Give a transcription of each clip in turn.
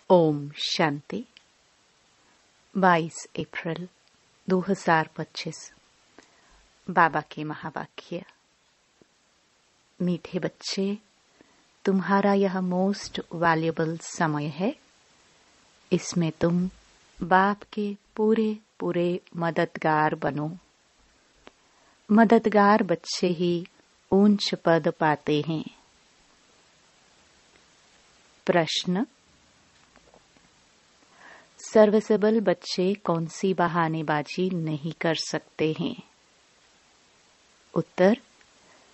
ओम शांति। 22 अप्रैल 2025। बाबा के महावाक्य। मीठे बच्चे, तुम्हारा यह मोस्ट वैल्यूएबल समय है। इसमें तुम बाप के पूरे पूरे मददगार बनो। मददगार बच्चे ही ऊंच पद पाते हैं। प्रश्न: सर्विसेबल बच्चे कौन सी बहानेबाजी नहीं कर सकते हैं? उत्तर: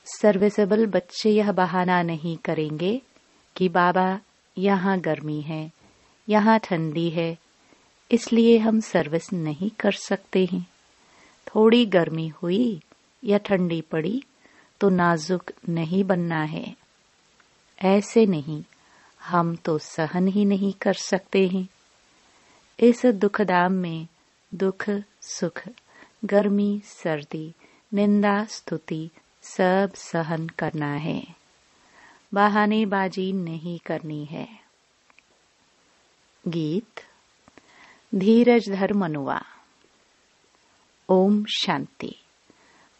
सर्विसेबल बच्चे यह बहाना नहीं करेंगे कि बाबा यहाँ गर्मी है, यहाँ ठंडी है, इसलिए हम सर्विस नहीं कर सकते हैं। थोड़ी गर्मी हुई या ठंडी पड़ी तो नाजुक नहीं बनना है। ऐसे नहीं, हम तो सहन ही नहीं कर सकते हैं। इस दुखदाम में दुख सुख, गर्मी सर्दी, निंदा स्तुति सब सहन करना है। बहानेबाजी नहीं करनी है। गीत। धीरज धर मनुआ। ओम शांति।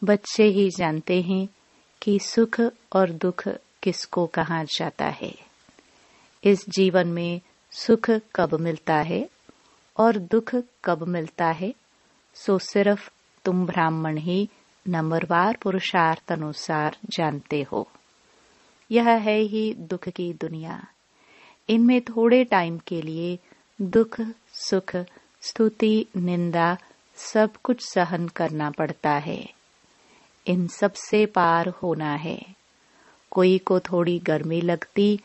बच्चे ही जानते हैं कि सुख और दुख किसको कहा जाता है। इस जीवन में सुख कब मिलता है और दुख कब मिलता है, सो सिर्फ तुम ब्राह्मण ही नंबरवार पुरुषार्थ अनुसार जानते हो। यह है ही दुख की दुनिया। इनमें थोड़े टाइम के लिए दुख सुख स्तुति निंदा सब कुछ सहन करना पड़ता है। इन सब से पार होना है। कोई को थोड़ी गर्मी लगती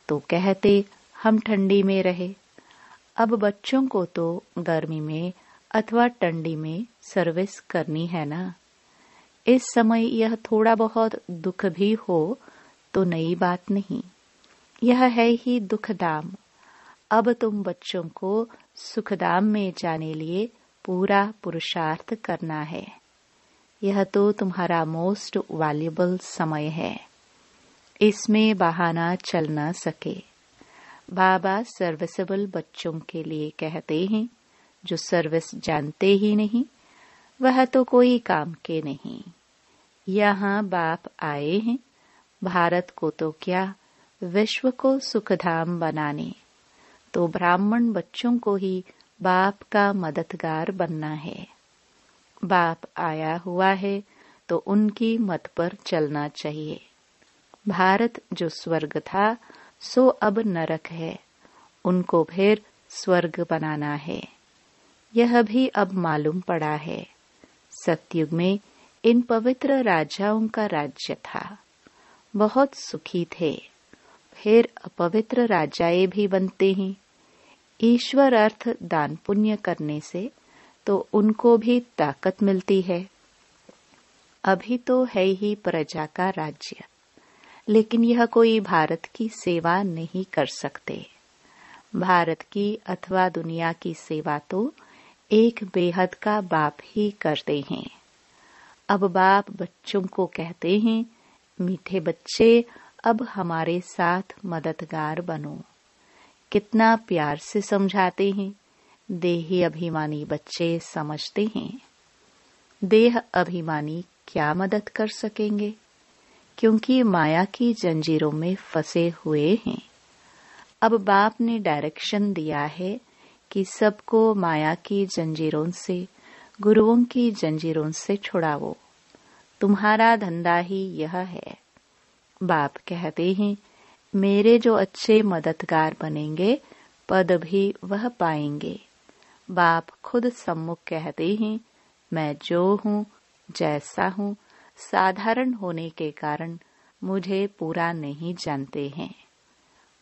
तो कहते हम ठंडी में रहे। अब बच्चों को तो गर्मी में अथवा ठंडी में सर्विस करनी है ना। इस समय यह थोड़ा बहुत दुख भी हो तो नई बात नहीं। यह है ही दुखधाम। अब तुम बच्चों को सुखधाम में जाने लिए पूरा पुरुषार्थ करना है। यह तो तुम्हारा मोस्ट वैल्यूएबल समय है। इसमें बहाना चल न सके। बाबा सर्विसेबल बच्चों के लिए कहते हैं, जो सर्विस जानते ही नहीं वह तो कोई काम के नहीं। यहाँ बाप आए हैं भारत को तो क्या विश्व को सुखधाम बनाने। तो ब्राह्मण बच्चों को ही बाप का मददगार बनना है। बाप आया हुआ है तो उनकी मत पर चलना चाहिए। भारत जो स्वर्ग था सो अब नरक है, उनको फिर स्वर्ग बनाना है। यह भी अब मालूम पड़ा है। सतयुग में इन पवित्र राजाओं का राज्य था, बहुत सुखी थे। फिर अपवित्र राजाएं भी बनते हैं। ईश्वर अर्थ दान पुण्य करने से तो उनको भी ताकत मिलती है। अभी तो है ही प्रजा का राज्य, लेकिन यह कोई भारत की सेवा नहीं कर सकते। भारत की अथवा दुनिया की सेवा तो एक बेहद का बाप ही करते हैं। अब बाप बच्चों को कहते हैं, मीठे बच्चे अब हमारे साथ मददगार बनो। कितना प्यार से समझाते हैं। देही अभिमानी बच्चे समझते हैं। देह अभिमानी क्या मदद कर सकेंगे, क्योंकि माया की जंजीरों में फंसे हुए हैं। अब बाप ने डायरेक्शन दिया है कि सबको माया की जंजीरों से, गुरुओं की जंजीरों से छुड़ाओ। तुम्हारा धंधा ही यह है। बाप कहते हैं, मेरे जो अच्छे मददगार बनेंगे पद भी वह पाएंगे। बाप खुद सम्मुख कहते हैं, मैं जो हूँ जैसा हूँ, साधारण होने के कारण मुझे पूरा नहीं जानते हैं।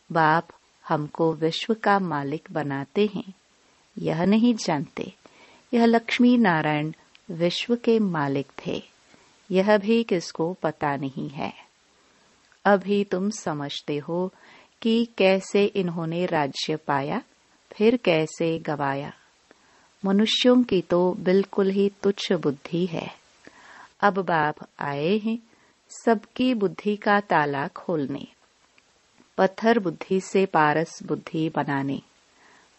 बाप हमको विश्व का मालिक बनाते हैं, यह नहीं जानते। यह लक्ष्मी नारायण विश्व के मालिक थे, यह भी किसको पता नहीं है। अभी तुम समझते हो कि कैसे इन्होंने राज्य पाया, फिर कैसे गवाया। मनुष्यों की तो बिल्कुल ही तुच्छ बुद्धि है। अब बाप आए हैं सबकी बुद्धि का ताला खोलने, पत्थर बुद्धि से पारस बुद्धि बनाने।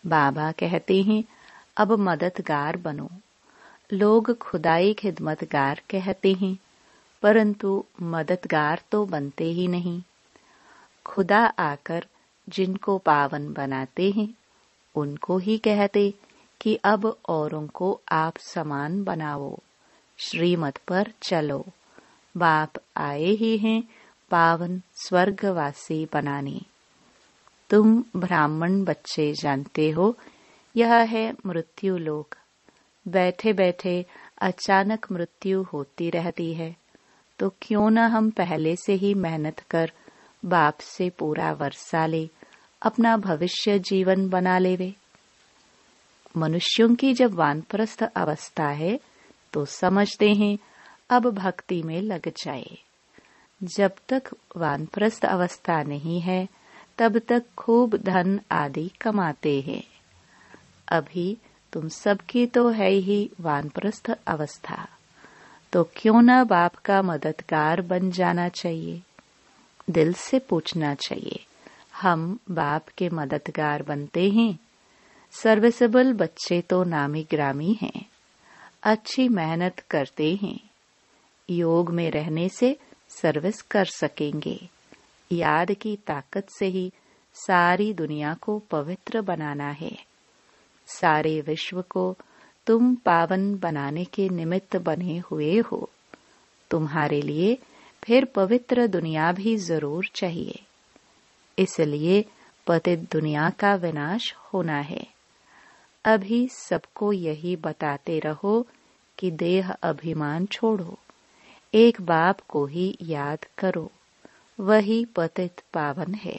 बाबा कहते हैं, अब मददगार बनो। लोग खुदाई खिदमतगार कहते हैं, परंतु मददगार तो बनते ही नहीं। खुदा आकर जिनको पावन बनाते हैं, उनको ही कहते कि अब औरों को आप समान बनाओ, श्रीमत पर चलो। बाप आए ही हैं पावन स्वर्गवासी बनाने। तुम ब्राह्मण बच्चे जानते हो, यह है मृत्यु लोक। बैठे बैठे अचानक मृत्यु होती रहती है, तो क्यों न हम पहले से ही मेहनत कर बाप से पूरा वर्षा ले, अपना भविष्य जीवन बना लेवे। मनुष्यों की जब वानप्रस्थ अवस्था है तो समझते हैं अब भक्ति में लग जाए। जब तक वानप्रस्थ अवस्था नहीं है तब तक खूब धन आदि कमाते हैं। अभी तुम सबकी तो है ही वानप्रस्थ अवस्था, तो क्यों न बाप का मददगार बन जाना चाहिए। दिल से पूछना चाहिए, हम बाप के मददगार बनते हैं। सर्विसेबल बच्चे तो नामी ग्रामी हैं, अच्छी मेहनत करते हैं। योग में रहने से सर्विस कर सकेंगे। याद की ताकत से ही सारी दुनिया को पवित्र बनाना है। सारे विश्व को तुम पावन बनाने के निमित्त बने हुए हो। तुम्हारे लिए फिर पवित्र दुनिया भी जरूर चाहिए। इसलिए पतित दुनिया का विनाश होना है। अभी सबको यही बताते रहो कि देह अभिमान छोड़ो, एक बाप को ही याद करो, वही पतित पावन है।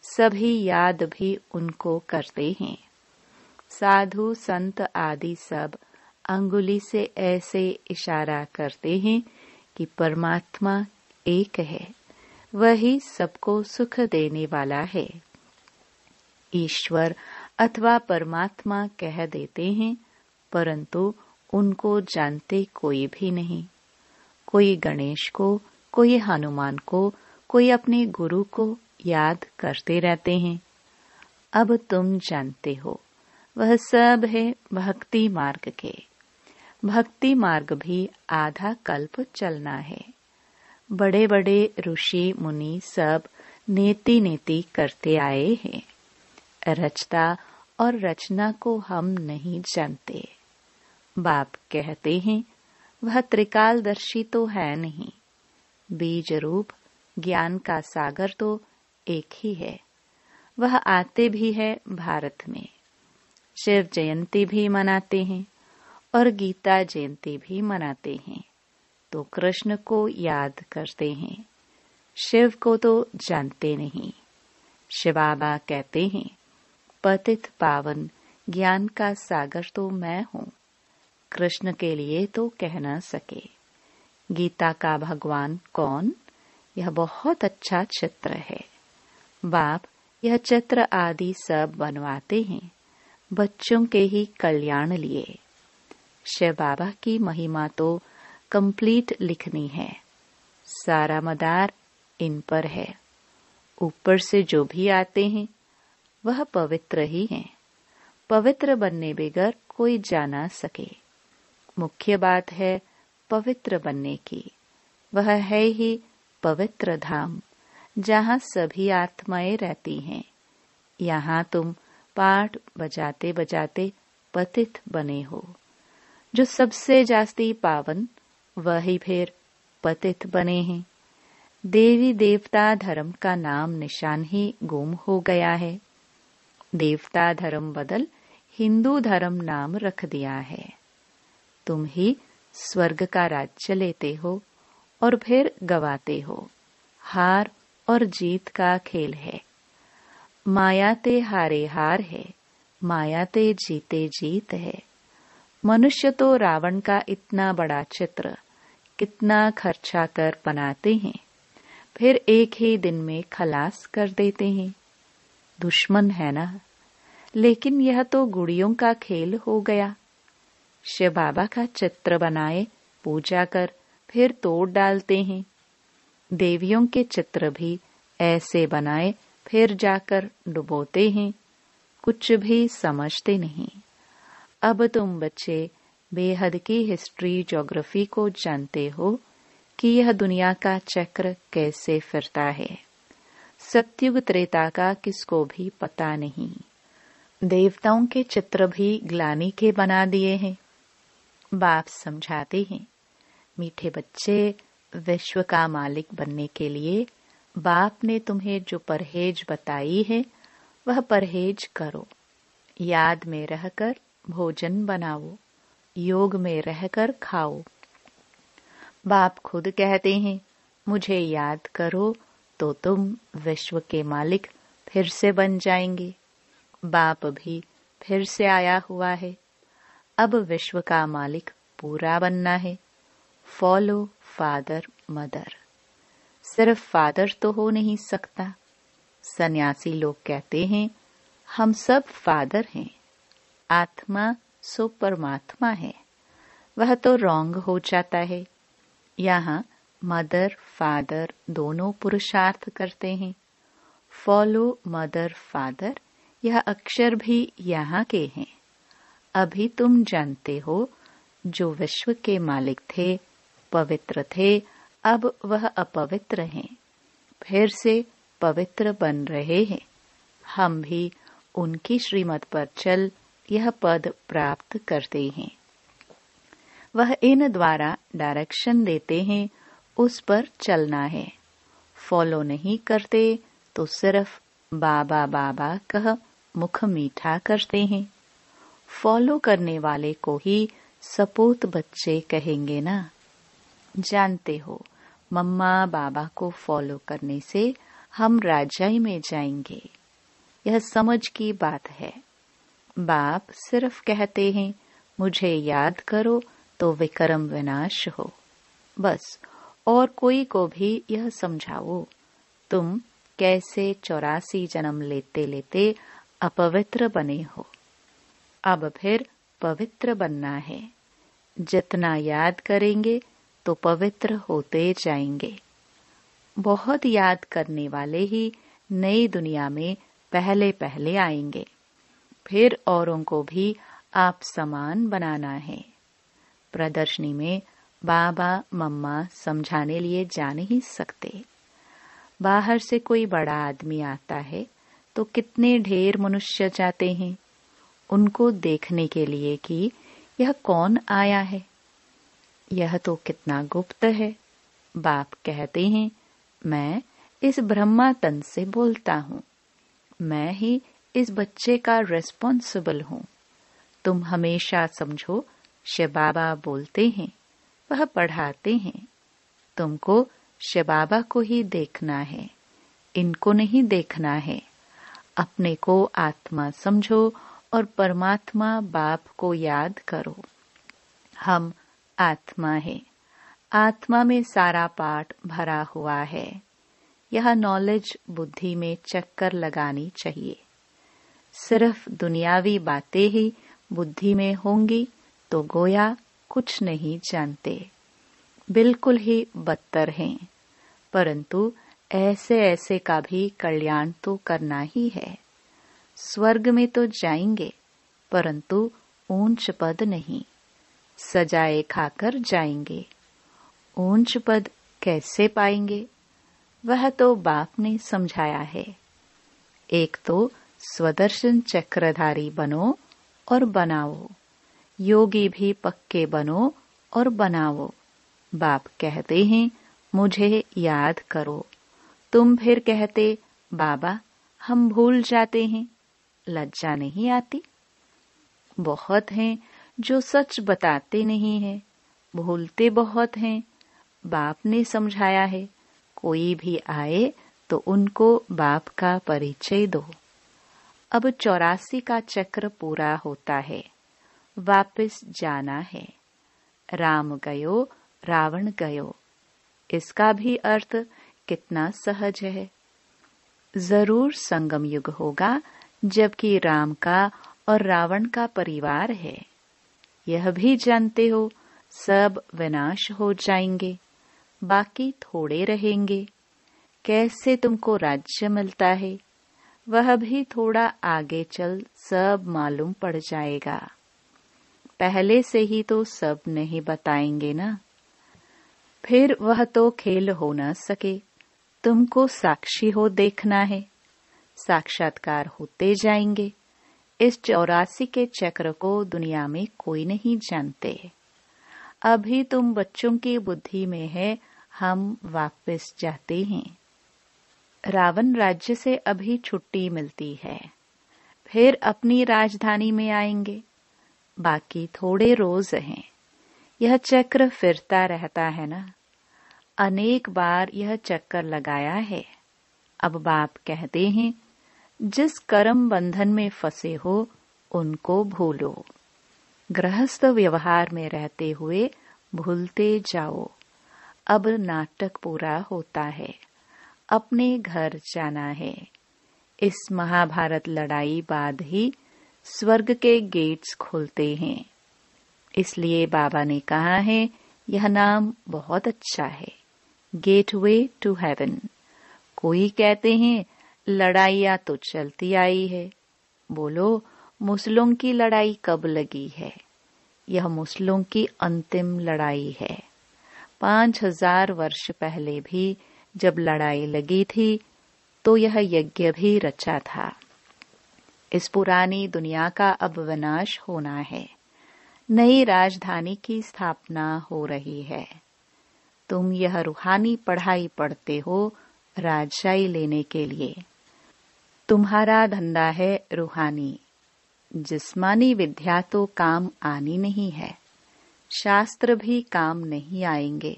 सभी याद भी उनको करते हैं। साधु संत आदि सब अंगुली से ऐसे इशारा करते हैं कि परमात्मा एक है, वही सबको सुख देने वाला है। ईश्वर अथवा परमात्मा कह देते हैं, परंतु उनको जानते कोई भी नहीं। कोई गणेश को, कोई हनुमान को, कोई अपने गुरु को याद करते रहते हैं। अब तुम जानते हो, वह सब है भक्ति मार्ग के। भक्ति मार्ग भी आधा कल्प चलना है। बड़े बड़े ऋषि मुनि सब नेति नेति करते आए हैं। रचता और रचना को हम नहीं जानते। बाप कहते हैं, वह त्रिकालदर्शी तो है नहीं। बीज रूप ज्ञान का सागर तो एक ही है। वह आते भी है भारत में। शिव जयंती भी मनाते हैं और गीता जयंती भी मनाते हैं, तो कृष्ण को याद करते हैं। शिव को तो जानते नहीं। शिव बाबा कहते हैं, पतित पावन ज्ञान का सागर तो मैं हूँ। कृष्ण के लिए तो कह न सके। गीता का भगवान कौन? यह बहुत अच्छा चित्र है। बाप यह चित्र आदि सब बनवाते हैं बच्चों के ही कल्याण लिए। शिव बाबा की महिमा तो कंप्लीट लिखनी है। सारा मदार इन पर है। ऊपर से जो भी आते हैं वह पवित्र ही हैं। पवित्र बनने बगैर कोई जा ना सके। मुख्य बात है पवित्र बनने की। वह है ही पवित्र धाम, जहाँ सभी आत्माएं रहती हैं। यहाँ तुम पाठ बजाते बजाते पतित बने हो। जो सबसे जास्ती पावन, वही फिर पतित बने हैं। देवी देवता धर्म का नाम निशान ही गुम हो गया है। देवता धर्म बदल हिंदू धर्म नाम रख दिया है। तुम ही स्वर्ग का राज्य लेते हो और फिर गवाते हो। हार और जीत का खेल है। माया ते हारे हार है, माया ते जीते जीत है। मनुष्य तो रावण का इतना बड़ा चित्र कितना खर्चा कर बनाते हैं, फिर एक ही दिन में खलास कर देते हैं। दुश्मन है ना, लेकिन यह तो गुड़ियों का खेल हो गया। शिव बाबा का चित्र बनाए, पूजा कर फिर तोड़ डालते हैं। देवियों के चित्र भी ऐसे बनाए फिर जाकर डुबोते हैं। कुछ भी समझते नहीं। अब तुम बच्चे बेहद की हिस्ट्री ज्योग्राफी को जानते हो कि यह दुनिया का चक्र कैसे फिरता है। सतयुग त्रेता का किसको भी पता नहीं। देवताओं के चित्र भी ग्लानि के बना दिए हैं। बाप समझाते हैं, मीठे बच्चे, विश्व का मालिक बनने के लिए बाप ने तुम्हें जो परहेज बताई है वह परहेज करो। याद में रहकर भोजन बनाओ, योग में रहकर खाओ। बाप खुद कहते हैं, मुझे याद करो तो तुम विश्व के मालिक फिर से बन जाएंगे। बाप भी फिर से आया हुआ है। अब विश्व का मालिक पूरा बनना है। Follow father mother. सिर्फ फादर तो हो नहीं सकता। सन्यासी लोग कहते हैं, हम सब फादर हैं। आत्मा सो परमात्मा है। वह तो रॉन्ग हो जाता है। यहाँ मदर फादर दोनों पुरुषार्थ करते हैं। फॉलो मदर फादर, यह अक्षर भी यहाँ के हैं। अभी तुम जानते हो, जो विश्व के मालिक थे, पवित्र थे, अब वह अपवित्र हैं, फिर से पवित्र बन रहे हैं। हम भी उनकी श्रीमत पर चल यह पद प्राप्त करते हैं। वह इन द्वारा डायरेक्शन देते हैं, उस पर चलना है। फॉलो नहीं करते तो सिर्फ बाबा बाबा कह मुख मीठा करते हैं। फॉलो करने वाले को ही सपूत बच्चे कहेंगे ना। जानते हो, मम्मा बाबा को फॉलो करने से हम राजाई में जाएंगे। यह समझ की बात है। बाप सिर्फ कहते हैं, मुझे याद करो तो विक्रम विनाश हो। बस, और कोई को भी यह समझाओ, तुम कैसे 84 जन्म लेते लेते अपवित्र बने हो। अब फिर पवित्र बनना है। जितना याद करेंगे तो पवित्र होते जाएंगे। बहुत याद करने वाले ही नई दुनिया में पहले पहले आएंगे। फिर औरों को भी आप समान बनाना है। प्रदर्शनी में बाबा मम्मा समझाने लिए जा नहीं सकते। बाहर से कोई बड़ा आदमी आता है तो कितने ढेर मनुष्य जाते हैं उनको देखने के लिए कि यह कौन आया है। यह तो कितना गुप्त है। बाप कहते हैं, मैं इस ब्रह्मा तन से बोलता हूँ। मैं ही इस बच्चे का रिस्पॉन्सिबल हूँ। तुम हमेशा समझो, शिव बाबा बोलते हैं, वह पढ़ाते हैं। तुमको शिव बाबा को ही देखना है, इनको नहीं देखना है। अपने को आत्मा समझो और परमात्मा बाप को याद करो। हम आत्मा है। आत्मा में सारा पाठ भरा हुआ है। यह नॉलेज बुद्धि में चक्कर लगानी चाहिए। सिर्फ दुनियावी बातें ही बुद्धि में होंगी तो गोया कुछ नहीं जानते, बिल्कुल ही बदतर हैं। परंतु ऐसे ऐसे का भी कल्याण तो करना ही है। स्वर्ग में तो जाएंगे, परंतु ऊंच पद नहीं। सजाए खाकर जाएंगे। ऊंच पद कैसे पाएंगे? वह तो बाप ने समझाया है। एक तो स्वदर्शन चक्रधारी बनो और बनाओ। योगी भी पक्के बनो और बनाओ। बाप कहते हैं, मुझे याद करो। तुम फिर कहते, बाबा हम भूल जाते हैं। लज्जा नहीं आती? बहुत हैं जो सच बताते नहीं हैं, भूलते बहुत हैं। बाप ने समझाया है, कोई भी आए तो उनको बाप का परिचय दो। अब 84 का चक्र पूरा होता है, वापस जाना है। राम गयो रावण गयो, इसका भी अर्थ कितना सहज है। जरूर संगम युग होगा जबकि राम का और रावण का परिवार है। यह भी जानते हो, सब विनाश हो जाएंगे, बाकी थोड़े रहेंगे। कैसे तुमको राज्य मिलता है? वह भी थोड़ा आगे चल सब मालूम पड़ जाएगा। पहले से ही तो सब नहीं बताएंगे ना, फिर वह तो खेल हो न सके। तुमको साक्षी हो देखना है, साक्षात्कार होते जाएंगे। इस 84 के चक्र को दुनिया में कोई नहीं जानते। अभी तुम बच्चों की बुद्धि में है, हम वापस जाते हैं। रावण राज्य से अभी छुट्टी मिलती है, फिर अपनी राजधानी में आएंगे। बाकी थोड़े रोज हैं। यह चक्र फिरता रहता है ना, अनेक बार यह चक्कर लगाया है। अब बाप कहते हैं, जिस कर्म बंधन में फंसे हो उनको भूलो। गृहस्थ व्यवहार में रहते हुए भूलते जाओ। अब नाटक पूरा होता है, अपने घर जाना है। इस महाभारत लड़ाई बाद ही स्वर्ग के गेट्स खुलते हैं। इसलिए बाबा ने कहा है, यह नाम बहुत अच्छा है, गेटवे टू हेवन। कोई कहते हैं लड़ाइयाँ तो चलती आई है। बोलो, मुस्लिम की लड़ाई कब लगी है? यह मुस्लिम की अंतिम लड़ाई है। 5000 वर्ष पहले भी जब लड़ाई लगी थी तो यह यज्ञ भी रचा था। इस पुरानी दुनिया का अब विनाश होना है, नई राजधानी की स्थापना हो रही है। तुम यह रूहानी पढ़ाई पढ़ते हो राजशाही लेने के लिए। तुम्हारा धंधा है रूहानी, जिस्मानी विद्या तो काम आनी नहीं है, शास्त्र भी काम नहीं आएंगे।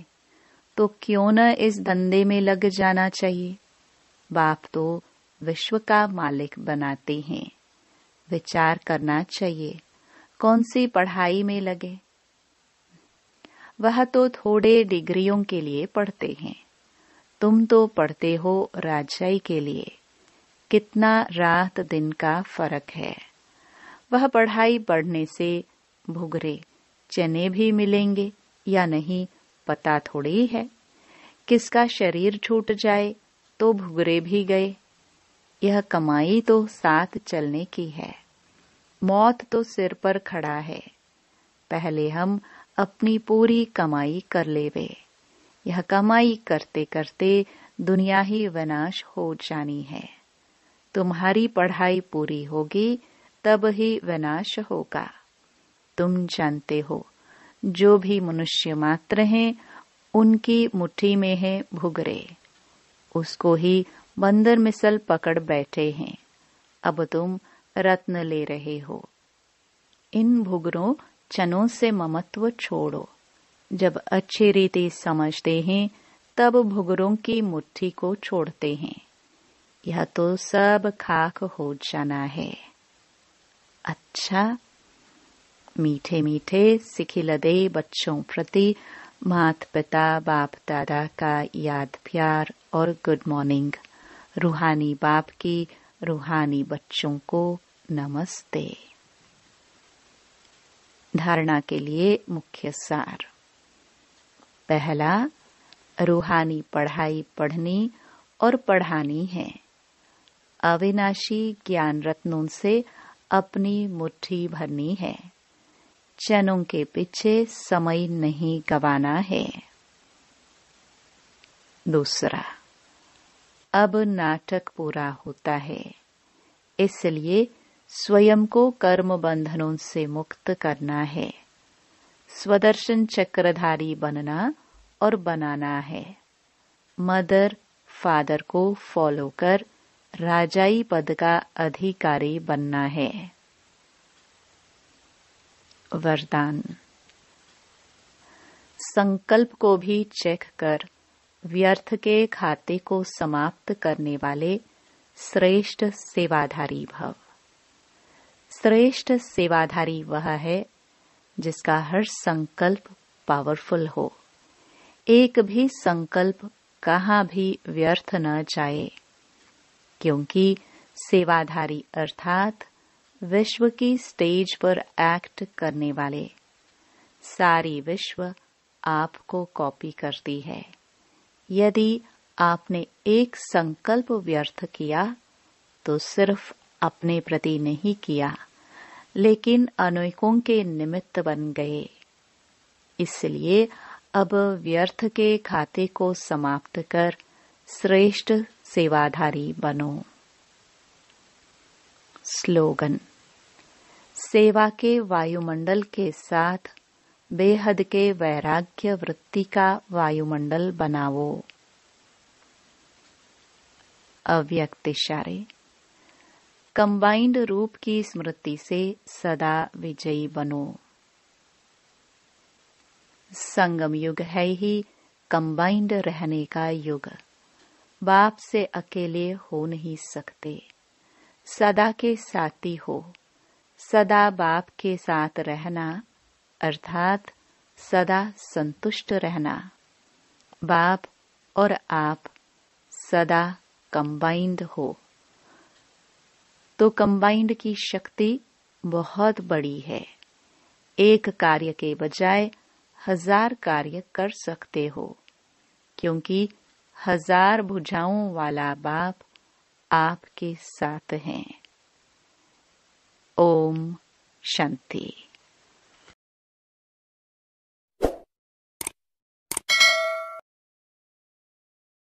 तो क्यों न इस धंधे में लग जाना चाहिए। बाप तो विश्व का मालिक बनाते हैं। विचार करना चाहिए, कौन सी पढ़ाई में लगे। वह तो थोड़े डिग्रियों के लिए पढ़ते हैं, तुम तो पढ़ते हो राजशाही के लिए। कितना रात दिन का फर्क है। वह पढ़ाई पढ़ने से भुगरे चने भी मिलेंगे या नहीं पता थोड़ी है। किसका शरीर छूट जाए तो भुगरे भी गए। यह कमाई तो साथ चलने की है, मौत तो सिर पर खड़ा है। पहले हम अपनी पूरी कमाई कर लेवे। यह कमाई करते करते दुनिया ही विनाश हो जानी है। तुम्हारी पढ़ाई पूरी होगी तब ही विनाश होगा। तुम जानते हो, जो भी मनुष्य मात्र हैं उनकी मुट्ठी में है भुगरे, उसको ही बंदर मिसल पकड़ बैठे हैं। अब तुम रत्न ले रहे हो। इन भुगरों चनों से ममत्व छोड़ो। जब अच्छी रीति समझते हैं तब भुगरों की मुट्ठी को छोड़ते हैं। यह तो सब खाक हो जाना है। अच्छा, मीठे मीठे सिखिलदे बच्चों प्रति माता पिता बाप दादा का याद प्यार और गुड मॉर्निंग। रूहानी बाप की रूहानी बच्चों को नमस्ते। धारणा के लिए मुख्य सार। पहला, रूहानी पढ़ाई पढ़नी और पढ़ानी है। अविनाशी ज्ञान रत्नों से अपनी मुट्ठी भरनी है। चनों के पीछे समय नहीं गवाना है। दूसरा, अब नाटक पूरा होता है, इसलिए स्वयं को कर्म बंधनों से मुक्त करना है। स्वदर्शन चक्रधारी बनना और बनाना है। मदर फादर को फॉलो कर राजाई पद का अधिकारी बनना है। वरदान। संकल्प को भी चेक कर व्यर्थ के खाते को समाप्त करने वाले श्रेष्ठ सेवाधारी भव। श्रेष्ठ सेवाधारी वह है जिसका हर संकल्प पावरफुल हो। एक भी संकल्प कहाँ भी व्यर्थ न जाए, क्योंकि सेवाधारी अर्थात विश्व की स्टेज पर एक्ट करने वाले। सारी विश्व आपको कॉपी करती है। यदि आपने एक संकल्प व्यर्थ किया तो सिर्फ अपने प्रति नहीं किया, लेकिन अनेकों के निमित्त बन गए। इसलिए अब व्यर्थ के खाते को समाप्त कर श्रेष्ठ सेवाधारी बनो। स्लोगन: सेवा के वायुमंडल के साथ बेहद के वैराग्य वृत्ति का वायुमंडल बनाओ। अव्यक्त इशारे: कंबाइंड रूप की स्मृति से सदा विजयी बनो। संगम युग है ही कंबाइंड रहने का युग। बाप से अकेले हो नहीं सकते, सदा के साथी हो। सदा बाप के साथ रहना अर्थात सदा संतुष्ट रहना। बाप और आप सदा कंबाइंड हो तो कंबाइंड की शक्ति बहुत बड़ी है। एक कार्य के बजाय 1000 कार्य कर सकते हो, क्योंकि 1000 भुजाओं वाला बाप आपके साथ हैं। ओम शांति।